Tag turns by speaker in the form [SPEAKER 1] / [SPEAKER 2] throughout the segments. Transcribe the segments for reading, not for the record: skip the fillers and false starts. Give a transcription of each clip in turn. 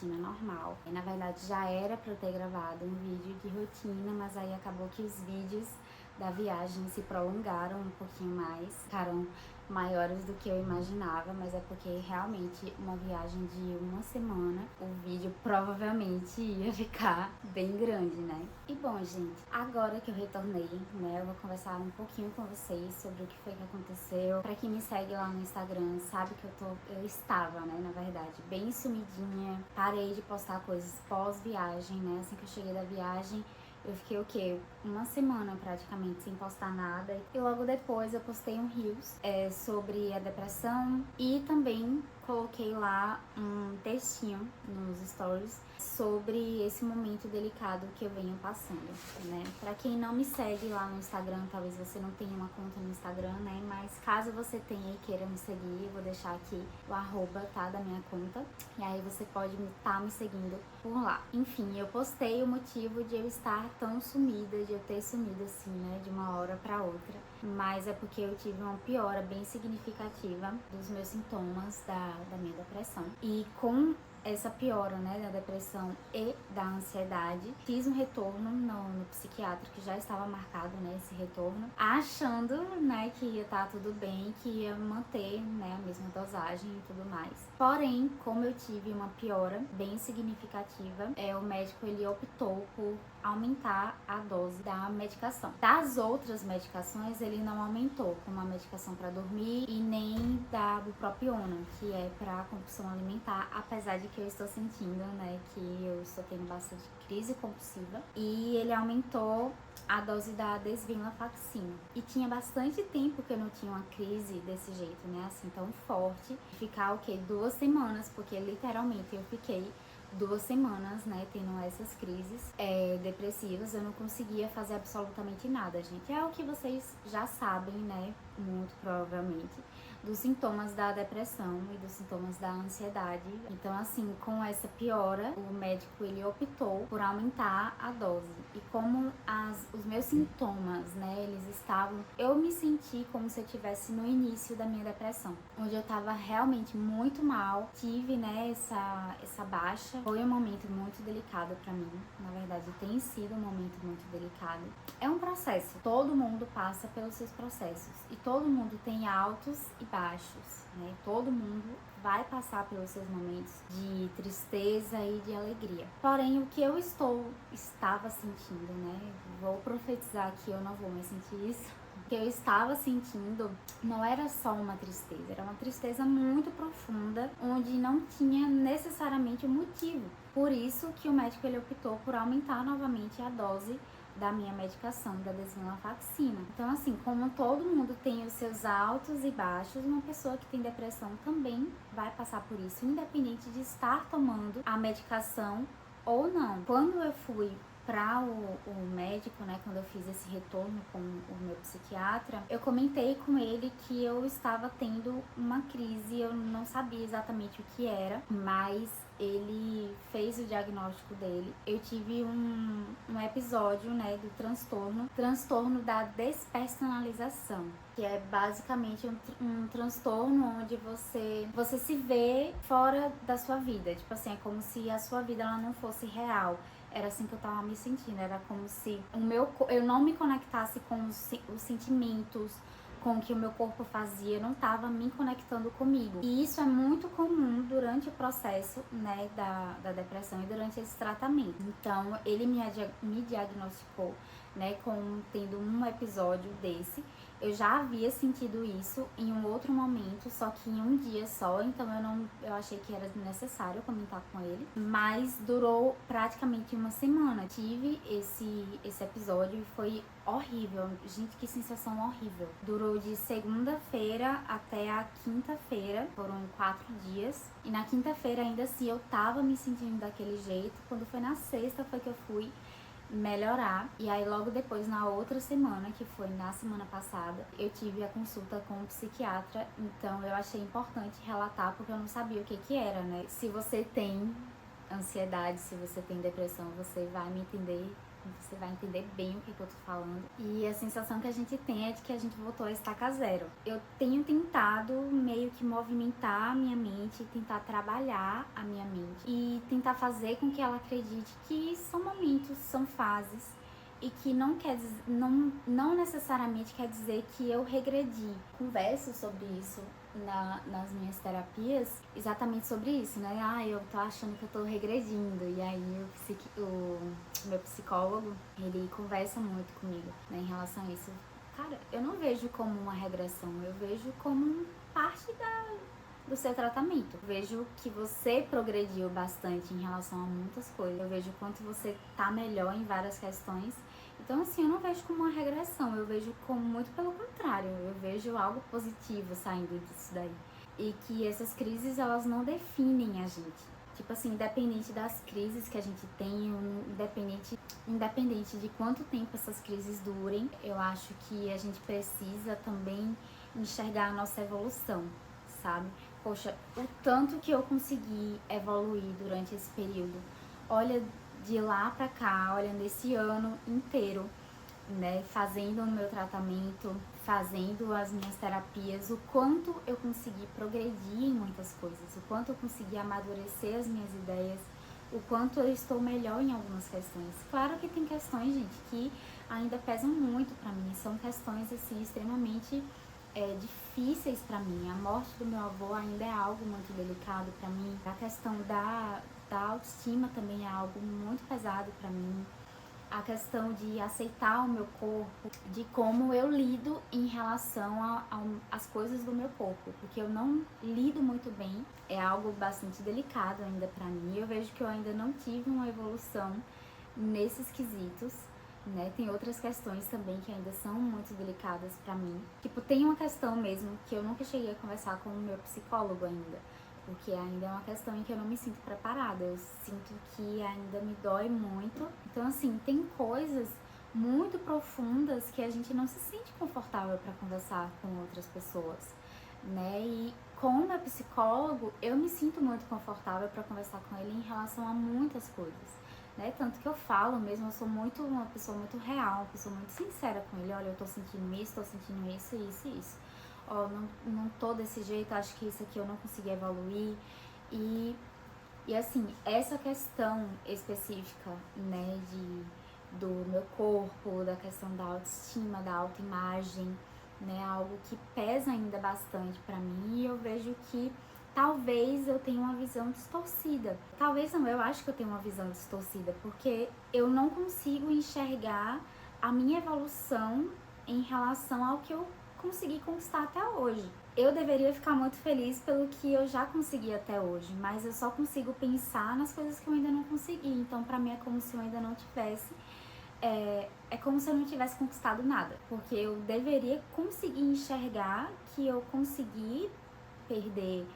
[SPEAKER 1] rotina normal. E, na verdade, já era pra eu ter gravado um vídeo de rotina, mas aí acabou que os vídeos da viagem se prolongaram um pouquinho mais, ficaram maiores do que eu imaginava, mas é porque realmente uma viagem de uma semana, o vídeo provavelmente ia ficar bem grande, né? E bom, gente, agora que eu retornei, né, eu vou conversar um pouquinho com vocês sobre o que foi que aconteceu. Pra quem me segue lá no Instagram, sabe que eu estava, né, na verdade, bem sumidinha, parei de postar coisas pós-viagem, né, assim que eu cheguei da viagem, eu fiquei o quê? Uma semana praticamente sem postar nada. E logo depois eu postei um Reels sobre a depressão e também coloquei lá um textinho nos stories sobre esse momento delicado que eu venho passando, né? Pra quem não me segue lá no Instagram, talvez você não tenha uma conta no Instagram, né? Mas caso você tenha e queira me seguir, eu vou deixar aqui o arroba, tá? Da minha conta. E aí você pode estar me seguindo por lá. Enfim, eu postei o motivo de eu estar tão sumida, de eu ter sumido assim, né? De uma hora pra outra. Mas é porque eu tive uma piora bem significativa dos meus sintomas da minha depressão. E com essa piora, né, da depressão e da ansiedade, fiz um retorno no psiquiatra, que já estava marcado, né, esse retorno, achando, né, que ia estar tudo bem, que ia manter, né, a mesma dosagem e tudo mais. Porém, como eu tive uma piora bem significativa, o médico, ele optou por aumentar a dose da medicação. Das outras medicações, ele não aumentou, como a medicação para dormir e nem da bupropiona, que é para compulsão alimentar, apesar de que eu estou sentindo, né, que eu estou tendo bastante crise compulsiva. E ele aumentou a dose da desvenlafaxina. E tinha bastante tempo que eu não tinha uma crise desse jeito, né, assim, tão forte. Ficar, 2 semanas, porque literalmente eu fiquei 2 semanas, né, tendo essas crises depressivas. Eu não conseguia fazer absolutamente nada, gente. É o que vocês já sabem, né, muito provavelmente, dos sintomas da depressão e dos sintomas da ansiedade. Então, assim, com essa piora, o médico, ele optou por aumentar a dose. E como os meus sintomas, né, eles estavam... Eu me senti como se eu estivesse no início da minha depressão, onde eu tava realmente muito mal. Tive, né, essa baixa. Foi um momento muito delicado pra mim. Na verdade, tem sido um momento muito delicado. É um processo. Todo mundo passa pelos seus processos. E todo mundo tem altos e baixos, né? Todo mundo vai passar pelos seus momentos de tristeza e de alegria. Porém, o que eu estava sentindo, né? Vou profetizar que eu não vou mais sentir isso. O que eu estava sentindo não era só uma tristeza, era uma tristeza muito profunda, onde não tinha necessariamente um motivo. Por isso que o médico, ele optou por aumentar novamente a dose da minha medicação, da desvenlafaxina. Então, assim, como todo mundo tem os seus altos e baixos, uma pessoa que tem depressão também vai passar por isso, independente de estar tomando a medicação ou não. Quando eu fui para o médico, né, quando eu fiz esse retorno com o meu psiquiatra, eu comentei com ele que eu estava tendo uma crise. Eu não sabia exatamente o que era, mas ele fez o diagnóstico dele. Eu tive um episódio, né, do transtorno da despersonalização, que é basicamente um transtorno onde você se vê fora da sua vida. Tipo assim, é como se a sua vida ela não fosse real. Era assim que eu tava me sentindo. Era como se eu não me conectasse com os sentimentos, com o que o meu corpo fazia, eu não estava me conectando comigo. E isso é muito comum durante o processo, né, da depressão e durante esse tratamento. Então, ele me diagnosticou, né, tendo um episódio desse. Eu já havia sentido isso em um outro momento, só que em um dia só, então eu achei que era necessário comentar com ele. Mas durou praticamente uma semana. Tive esse episódio e foi horrível. Gente, que sensação horrível. Durou de segunda-feira até a quinta-feira, foram 4 dias. E na quinta-feira ainda assim eu tava me sentindo daquele jeito. Quando foi na sexta foi que eu fui melhorar. E aí logo depois, na outra semana, que foi na semana passada, eu tive a consulta com o psiquiatra. Então eu achei importante relatar, porque eu não sabia o que era, né? Se você tem ansiedade, se você tem depressão, você vai me entender você vai entender bem o que eu tô falando. E a sensação que a gente tem é de que a gente voltou a estaca zero. Eu tenho tentado meio que movimentar a minha mente, tentar trabalhar a minha mente e tentar fazer com que ela acredite que são momentos, são fases, e que não necessariamente quer dizer que eu regredi. Converso sobre isso nas minhas terapias, exatamente sobre isso, né? Eu tô achando que eu tô regredindo. E aí o meu psicólogo, ele conversa muito comigo, né, em relação a isso. Cara, eu não vejo como uma regressão, eu vejo como parte do seu tratamento. Eu vejo que você progrediu bastante em relação a muitas coisas. Eu vejo o quanto você tá melhor em várias questões. Então, assim, eu não vejo como uma regressão, eu vejo como muito pelo contrário. Eu vejo algo positivo saindo disso daí. E que essas crises, elas não definem a gente. Tipo assim, independente das crises que a gente tem, independente de quanto tempo essas crises durem, eu acho que a gente precisa também enxergar a nossa evolução, sabe? Poxa, o tanto que eu consegui evoluir durante esse período. Olha, de lá pra cá, olha, nesse ano inteiro, né, fazendo o meu tratamento, fazendo as minhas terapias, o quanto eu consegui progredir em muitas coisas, o quanto eu consegui amadurecer as minhas ideias, o quanto eu estou melhor em algumas questões. Claro que tem questões, gente, que ainda pesam muito pra mim, são questões, assim, extremamente difíceis pra mim. A morte do meu avô ainda é algo muito delicado pra mim, a questão da autoestima também é algo muito pesado pra mim. A questão de aceitar o meu corpo, de como eu lido em relação às coisas do meu corpo, porque eu não lido muito bem, é algo bastante delicado ainda pra mim. Eu vejo que eu ainda não tive uma evolução nesses quesitos, né? Tem outras questões também que ainda são muito delicadas pra mim. Tipo, tem uma questão mesmo que eu nunca cheguei a conversar com o meu psicólogo ainda, porque ainda é uma questão em que eu não me sinto preparada, eu sinto que ainda me dói muito. Então, assim, tem coisas muito profundas que a gente não se sente confortável para conversar com outras pessoas, né? E com o meu psicólogo, eu me sinto muito confortável para conversar com ele em relação a muitas coisas, né? Tanto que eu falo mesmo, eu sou uma pessoa muito real, uma pessoa muito sincera com ele. Olha, eu tô sentindo isso, tô sentindo isso, isso e isso. Não tô desse jeito, acho que isso aqui eu não consegui evoluir. E assim, essa questão específica, né, do meu corpo, da questão da autoestima, da autoimagem, né, algo que pesa ainda bastante pra mim, e eu vejo que talvez eu tenha uma visão distorcida. Talvez não, eu acho que eu tenho uma visão distorcida, porque eu não consigo enxergar a minha evolução em relação ao que eu consegui conquistar até hoje. Eu deveria ficar muito feliz pelo que eu já consegui até hoje, mas eu só consigo pensar nas coisas que eu ainda não consegui. Então, pra mim, é como se eu ainda não tivesse... É como se eu não tivesse conquistado nada. Porque eu deveria conseguir enxergar que eu consegui perder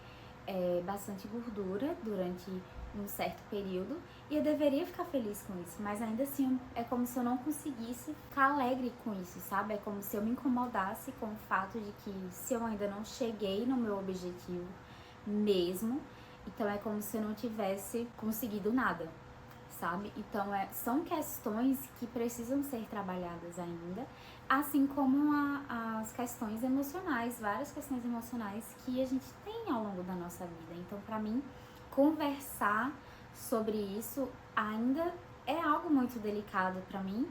[SPEAKER 1] bastante gordura durante um certo período, e eu deveria ficar feliz com isso, mas ainda assim é como se eu não conseguisse ficar alegre com isso, sabe? É como se eu me incomodasse com o fato de que se eu ainda não cheguei no meu objetivo mesmo, então é como se eu não tivesse conseguido nada, sabe? Então são questões que precisam ser trabalhadas ainda, assim como as questões emocionais, várias questões emocionais que a gente tem ao longo da nossa vida. Então, pra mim, conversar sobre isso ainda é algo muito delicado pra mim,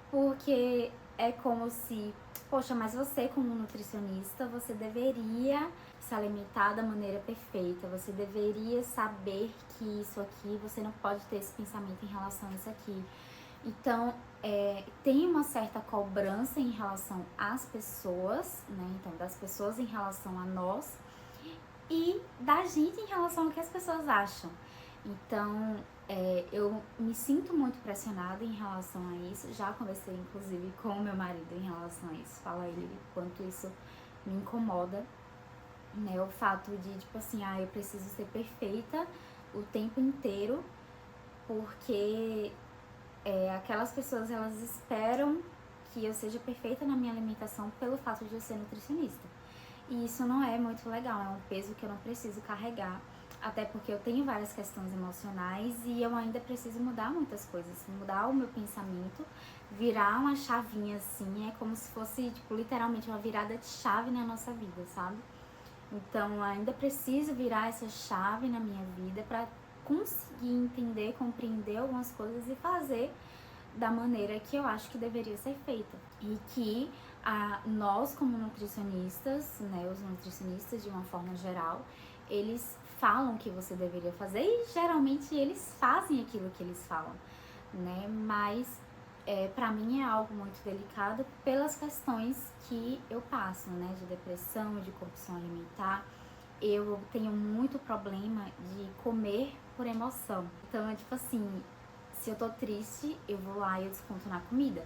[SPEAKER 1] porque é como se, poxa, mas você como nutricionista, você deveria se alimentar da maneira perfeita, você deveria saber que isso aqui, você não pode ter esse pensamento em relação a isso aqui. Então, tem uma certa cobrança em relação às pessoas, né? Então, das pessoas em relação a nós e da gente em relação ao que as pessoas acham. Então, eu me sinto muito pressionada em relação a isso. Já conversei, inclusive, com o meu marido em relação a isso. Fala ele o quanto isso me incomoda, né? O fato de, tipo assim, eu preciso ser perfeita o tempo inteiro, porque aquelas pessoas, elas esperam que eu seja perfeita na minha alimentação pelo fato de eu ser nutricionista. E isso não é muito legal, é um peso que eu não preciso carregar. até porque eu tenho várias questões emocionais e eu ainda preciso mudar muitas coisas, mudar o meu pensamento, virar uma chavinha assim, é como se fosse, tipo, literalmente uma virada de chave na nossa vida, sabe? Então, ainda preciso virar essa chave na minha vida para conseguir entender, compreender algumas coisas e fazer da maneira que eu acho que deveria ser feita. E que nós, como nutricionistas, né, os nutricionistas de uma forma geral, eles falam que você deveria fazer e geralmente eles fazem aquilo que eles falam, né? Mas para mim é algo muito delicado pelas questões que eu passo, né? De depressão, de compulsão alimentar. Eu tenho muito problema de comer por emoção. Então é tipo assim, se eu tô triste, eu vou lá e eu desconto na comida.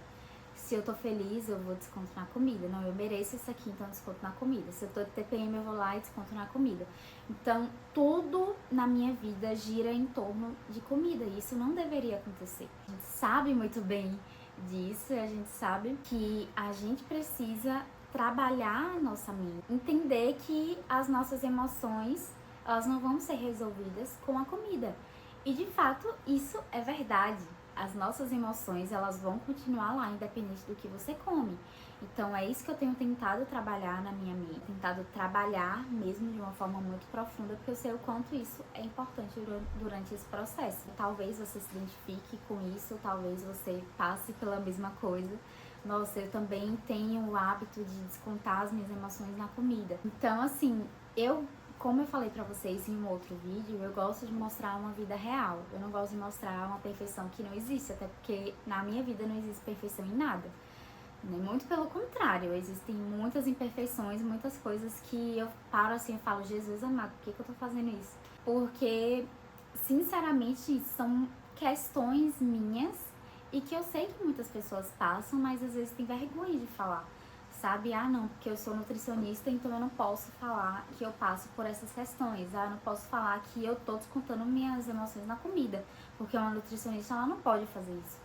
[SPEAKER 1] Se eu tô feliz, eu vou desconto na comida. Não, eu mereço isso aqui, então eu desconto na comida. Se eu tô de TPM, eu vou lá e desconto na comida. Então, tudo na minha vida gira em torno de comida. E isso não deveria acontecer. A gente sabe muito bem disso. A gente sabe que a gente precisa trabalhar a nossa mente. Entender que as nossas emoções, elas não vão ser resolvidas com a comida. E, de fato, isso é verdade. As nossas emoções, elas vão continuar lá, independente do que você come. Então, é isso que eu tenho tentado trabalhar na minha mente. Tentado trabalhar mesmo de uma forma muito profunda, porque eu sei o quanto isso é importante durante esse processo. Talvez você se identifique com isso, talvez você passe pela mesma coisa. Nossa, eu também tenho o hábito de descontar as minhas emoções na comida. Então, assim, como eu falei pra vocês em um outro vídeo, eu gosto de mostrar uma vida real. Eu não gosto de mostrar uma perfeição que não existe, até porque na minha vida não existe perfeição em nada. Muito pelo contrário, existem muitas imperfeições, muitas coisas que eu paro assim e falo, Jesus amado, por que eu tô fazendo isso? Porque, sinceramente, são questões minhas e que eu sei que muitas pessoas passam, mas às vezes tem vergonha de falar. Sabe? Ah, não, porque eu sou nutricionista, então eu não posso falar que eu passo por essas questões. Ah, eu não posso falar que eu tô descontando minhas emoções na comida, porque uma nutricionista, ela não pode fazer isso.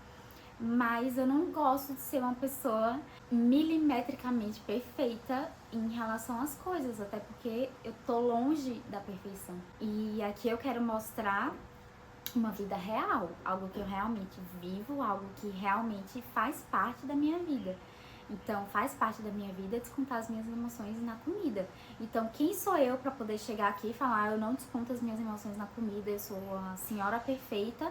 [SPEAKER 1] Mas eu não gosto de ser uma pessoa milimetricamente perfeita em relação às coisas, até porque eu tô longe da perfeição. E aqui eu quero mostrar uma vida real, algo que eu realmente vivo, algo que realmente faz parte da minha vida. Então, faz parte da minha vida descontar as minhas emoções na comida. Então, quem sou eu para poder chegar aqui e falar, eu não desconto as minhas emoções na comida, eu sou a senhora perfeita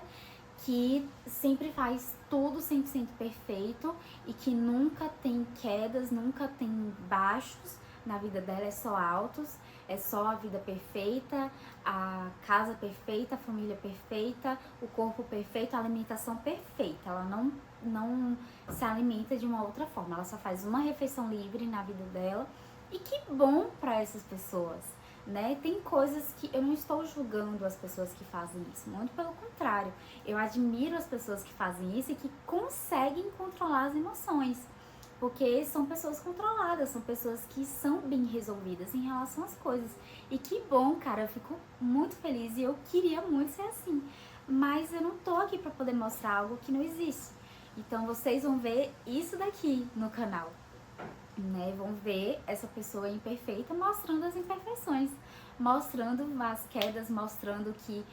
[SPEAKER 1] que sempre faz tudo 100% perfeito e que nunca tem quedas, nunca tem baixos na vida dela, é só altos, é só a vida perfeita, a casa perfeita, a família perfeita, o corpo perfeito, a alimentação perfeita. Ela não se alimenta de uma outra forma, ela só faz uma refeição livre na vida dela. E que bom para essas pessoas, né? Tem coisas que eu não estou julgando as pessoas que fazem isso, muito pelo contrário. Eu admiro as pessoas que fazem isso e que conseguem controlar as emoções. Porque são pessoas controladas, são pessoas que são bem resolvidas em relação às coisas. E que bom, cara, eu fico muito feliz e eu queria muito ser assim. Mas eu não tô aqui pra poder mostrar algo que não existe. Então vocês vão ver isso daqui no canal, né? Vão ver essa pessoa imperfeita mostrando as imperfeições, mostrando as quedas, mostrando que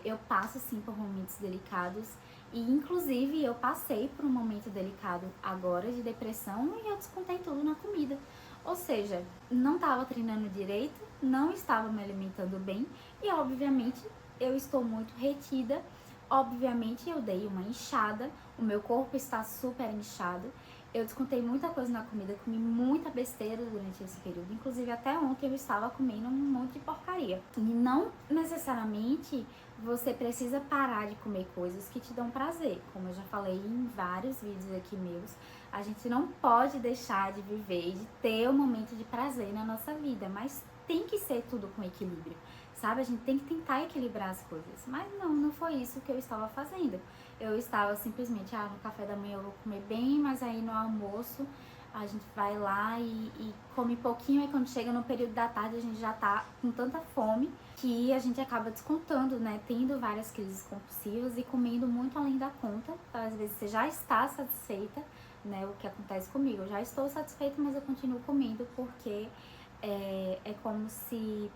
[SPEAKER 1] eu passo sim por momentos delicados. E inclusive eu passei por um momento delicado agora de depressão e eu descontei tudo na comida. Ou seja, não estava treinando direito, não estava me alimentando bem e obviamente eu estou muito retida. Obviamente eu dei uma inchada, o meu corpo está super inchado. Eu descontei muita coisa na comida, comi muita besteira durante esse período. Inclusive até ontem eu estava comendo um monte de porcaria. E não necessariamente você precisa parar de comer coisas que te dão prazer. Como eu já falei em vários vídeos aqui meus, a gente não pode deixar de viver, de ter um momento de prazer na nossa vida, mas tem que ser tudo com equilíbrio, sabe? A gente tem que tentar equilibrar as coisas. Mas não foi isso que eu estava fazendo. Eu estava simplesmente, no café da manhã eu vou comer bem, mas aí no almoço a gente vai lá e come pouquinho, e quando chega no período da tarde a gente já tá com tanta fome que a gente acaba descontando, né? Tendo várias crises compulsivas e comendo muito além da conta. Às vezes você já está satisfeita, né? O que acontece comigo, eu já estou satisfeita, mas eu continuo comendo porque é como se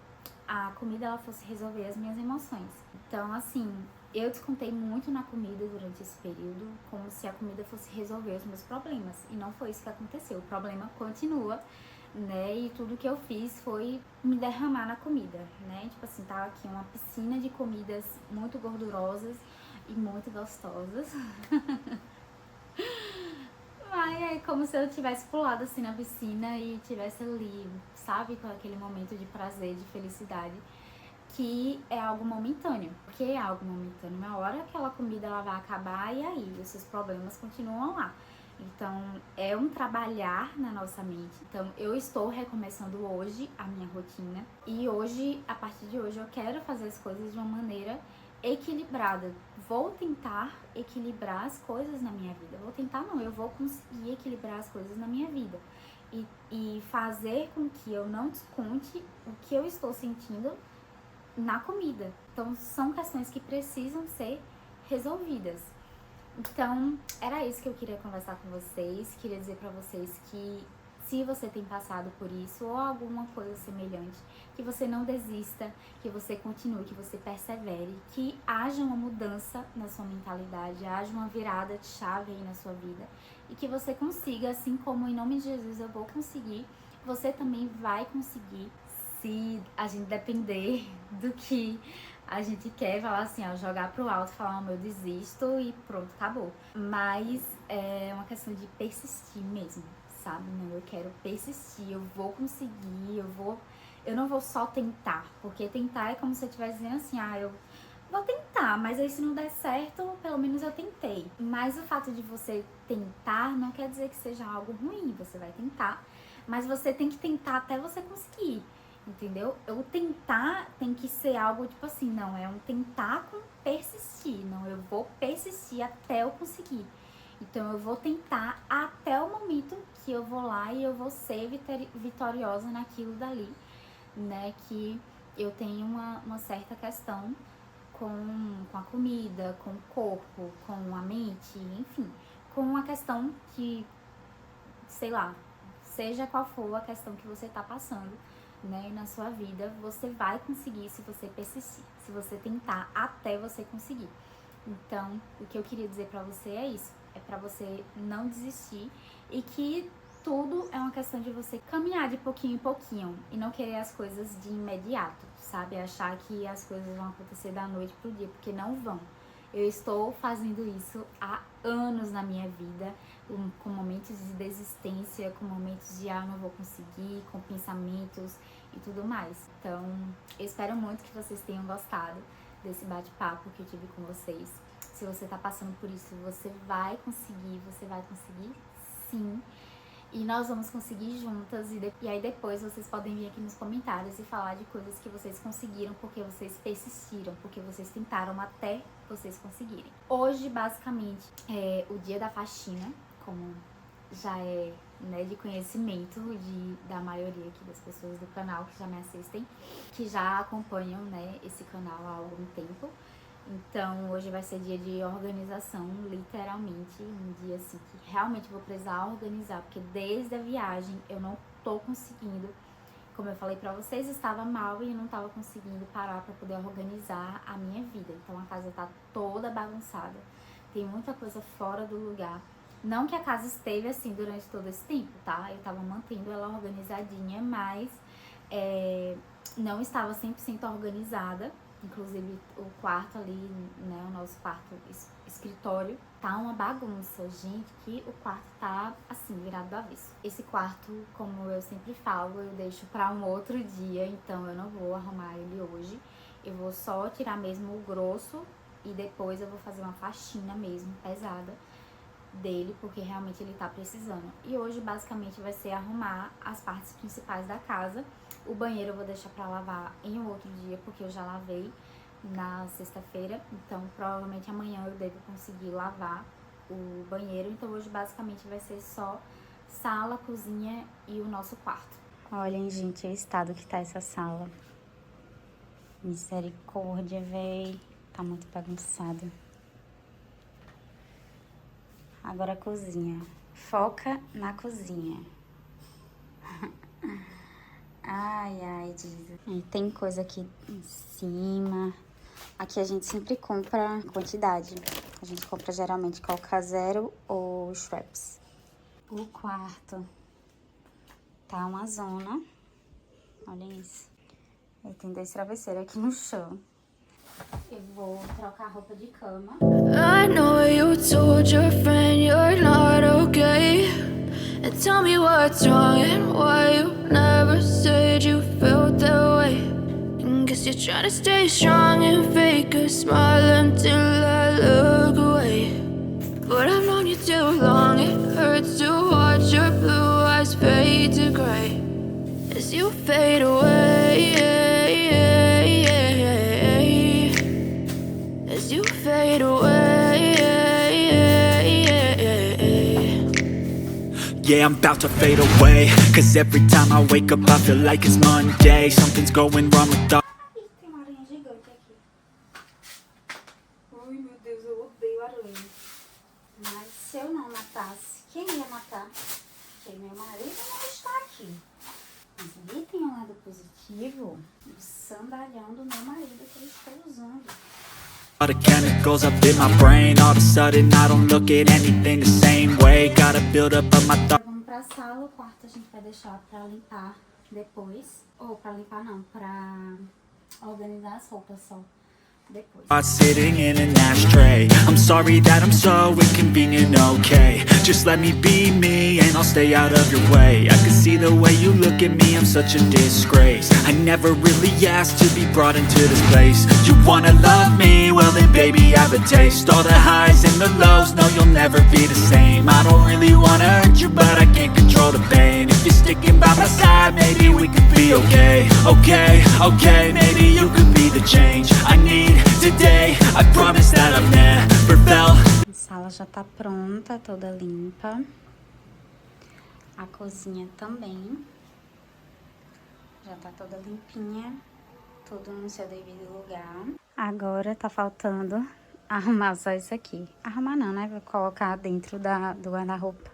[SPEAKER 1] a comida ela fosse resolver as minhas emoções. Então, assim, eu descontei muito na comida durante esse período, como se a comida fosse resolver os meus problemas. E não foi isso que aconteceu. O problema continua, né? E tudo que eu fiz foi me derramar na comida, né? Tipo assim, tava aqui uma piscina de comidas muito gordurosas e muito gostosas. Ai, é como se eu tivesse pulado assim na piscina e tivesse ali, sabe? Com aquele momento de prazer, de felicidade. Que é algo momentâneo. Porque é algo momentâneo. Uma hora aquela comida ela vai acabar e aí os seus problemas continuam lá. Então, é um trabalhar na nossa mente. Então, eu estou recomeçando hoje a minha rotina. E hoje, a partir de hoje, eu quero fazer as coisas de uma maneira equilibrada. Vou tentar equilibrar as coisas na minha vida. Vou tentar não, eu vou conseguir equilibrar as coisas na minha vida. E fazer com que eu não desconte o que eu estou sentindo na comida. Então, são questões que precisam ser resolvidas. Então, era isso que eu queria conversar com vocês. Queria dizer pra vocês que se você tem passado por isso ou alguma coisa semelhante, que você não desista, que você continue, que você persevere, que haja uma mudança na sua mentalidade, haja uma virada de chave aí na sua vida e que você consiga, assim como em nome de Jesus eu vou conseguir, você também vai conseguir, se a gente depender do que a gente quer falar assim, ó, jogar pro alto, falar, eu desisto e pronto, acabou. Mas é uma questão de persistir mesmo, sabe? Não, eu quero persistir, eu vou conseguir, eu não vou só tentar, porque tentar é como se eu estivesse dizendo assim, eu vou tentar, mas aí se não der certo, pelo menos eu tentei. Mas o fato de você tentar não quer dizer que seja algo ruim, você vai tentar, mas você tem que tentar até você conseguir. Entendeu? O tentar tem que ser algo tipo assim, não, é um tentar com persistir, não, eu vou persistir até eu conseguir. Então eu vou tentar até o momento que eu vou lá e eu vou ser vitoriosa naquilo dali, né? Que eu tenho uma certa questão com a comida, com o corpo, com a mente, enfim, com a questão que, sei lá, seja qual for a questão que você tá passando, né, na sua vida, você vai conseguir se você persistir, se você tentar até você conseguir. Então, o que eu queria dizer pra você é isso, é pra você não desistir e que tudo é uma questão de você caminhar de pouquinho em pouquinho e não querer as coisas de imediato, sabe? Achar que as coisas vão acontecer da noite pro dia, porque não vão. Eu estou fazendo isso há anos na minha vida, com momentos de desistência, com momentos de não vou conseguir, com pensamentos e tudo mais. Então, eu espero muito que vocês tenham gostado desse bate-papo que eu tive com vocês. Se você tá passando por isso, você vai conseguir sim. E nós vamos conseguir juntas. E aí depois vocês podem vir aqui nos comentários e falar de coisas que vocês conseguiram porque vocês persistiram, porque vocês tentaram até vocês conseguirem. Hoje, basicamente, é o dia da faxina, como já é, né, de conhecimento da maioria aqui das pessoas do canal que já me assistem, que já acompanham, né, esse canal há algum tempo. Então, hoje vai ser dia de organização, literalmente, um dia assim que realmente vou precisar organizar, porque desde a viagem eu não tô conseguindo, como eu falei pra vocês, estava mal e eu não tava conseguindo parar pra poder organizar a minha vida. Então, a casa tá toda bagunçada, tem muita coisa fora do lugar. Não que a casa esteve assim durante todo esse tempo, tá? Eu tava mantendo ela organizadinha, mas não estava 100% organizada. Inclusive o quarto ali, né, o nosso quarto escritório, tá uma bagunça, gente, que o quarto tá assim, virado do avesso. Esse quarto, como eu sempre falo, eu deixo pra um outro dia, então eu não vou arrumar ele hoje. Eu vou só tirar mesmo o grosso e depois eu vou fazer uma faxina mesmo, pesada, dele, porque realmente ele tá precisando. E hoje basicamente vai ser arrumar as partes principais da casa. O banheiro eu vou deixar pra lavar em um outro dia, porque eu já lavei na sexta-feira, então provavelmente amanhã eu devo conseguir lavar o banheiro. Então hoje basicamente vai ser só sala, cozinha e o nosso quarto. Olhem, gente, o estado que tá essa sala. Misericórdia, véi. Tá muito bagunçado. Agora a cozinha. Foca na cozinha. Ai, ai, Jesus. E tem coisa aqui em cima. Aqui a gente sempre compra quantidade. A gente compra geralmente Coca Zero ou Schweppes. O quarto tá uma zona. Olha isso. E tem 2 travesseiros aqui no chão. Eu vou trocar a roupa de cama.
[SPEAKER 2] I know you told your friend you're not okay. And tell me what's wrong and why you never said you felt that way. And guess you're trying to stay strong and fake a smile until I look away. But I've known you too long, it hurts to watch your blue eyes fade to gray as you fade away. As you fade away.
[SPEAKER 3] Yeah, I'm about to fade away. Cause every time I wake up I feel like it's Monday. Something's going wrong with the...
[SPEAKER 1] Ih, tem uma aranha gigante aqui. Ai, meu Deus, eu odeio aranha. Mas se eu não matasse, quem ia matar? Porque meu marido não está aqui. Mas ali tem um lado positivo. O sandalhão do meu marido que ele está usando.
[SPEAKER 3] All the chemicals up in my brain. All of a sudden I don't look at anything the same way. Gotta build up of my thoughts.
[SPEAKER 1] Vamos pra sala, o quarto a gente vai deixar pra limpar depois. Ou pra limpar não, pra organizar as roupas só depois.
[SPEAKER 3] Sitting in an ashtray. I'm sorry that I'm so inconvenient, okay. Just let me be me and I'll stay out of your way. I can see the way you look at me, I'm such a disgrace. I never really asked to be brought into this place. You wanna love me? Well then baby I have a taste. All the highs and the lows, no you'll never be the same. I don't really wanna hurt you but I can't control the pain. If you're sticking by my side, maybe we could be okay. Okay, maybe you could be the change I need today. I promise that I've never felt.
[SPEAKER 1] A sala já tá pronta, toda limpa. A cozinha também. Já tá toda limpinha. Tudo no seu devido lugar. Agora tá faltando arrumar só isso aqui. Arrumar não, né? Vou colocar dentro do guarda-roupa.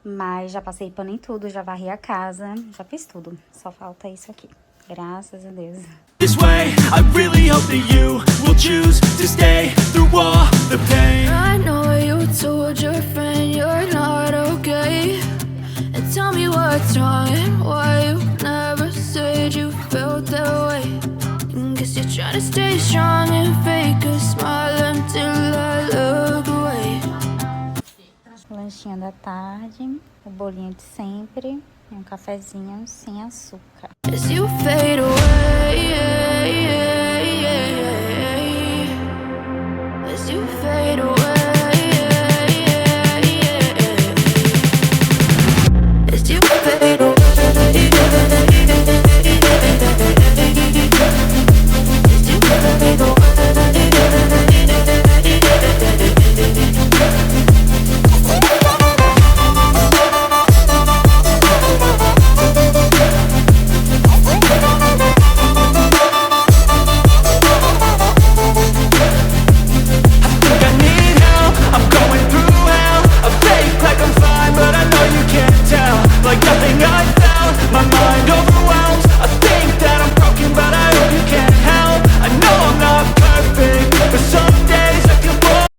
[SPEAKER 1] Mas já passei pano em tudo, já varri a casa, já fiz tudo. Só falta isso aqui. Graças a Deus.
[SPEAKER 3] This way, I really hope that you will choose to stay through all the pain.
[SPEAKER 2] I know you told your friend you're not okay. And tell me what's wrong and why you never said you felt that way. And guess you're trying to stay strong and fake a smile until I look away.
[SPEAKER 1] Lanchinho da tarde, o bolinho de sempre e um cafezinho sem açúcar.
[SPEAKER 2] As you fade away. As you fade away.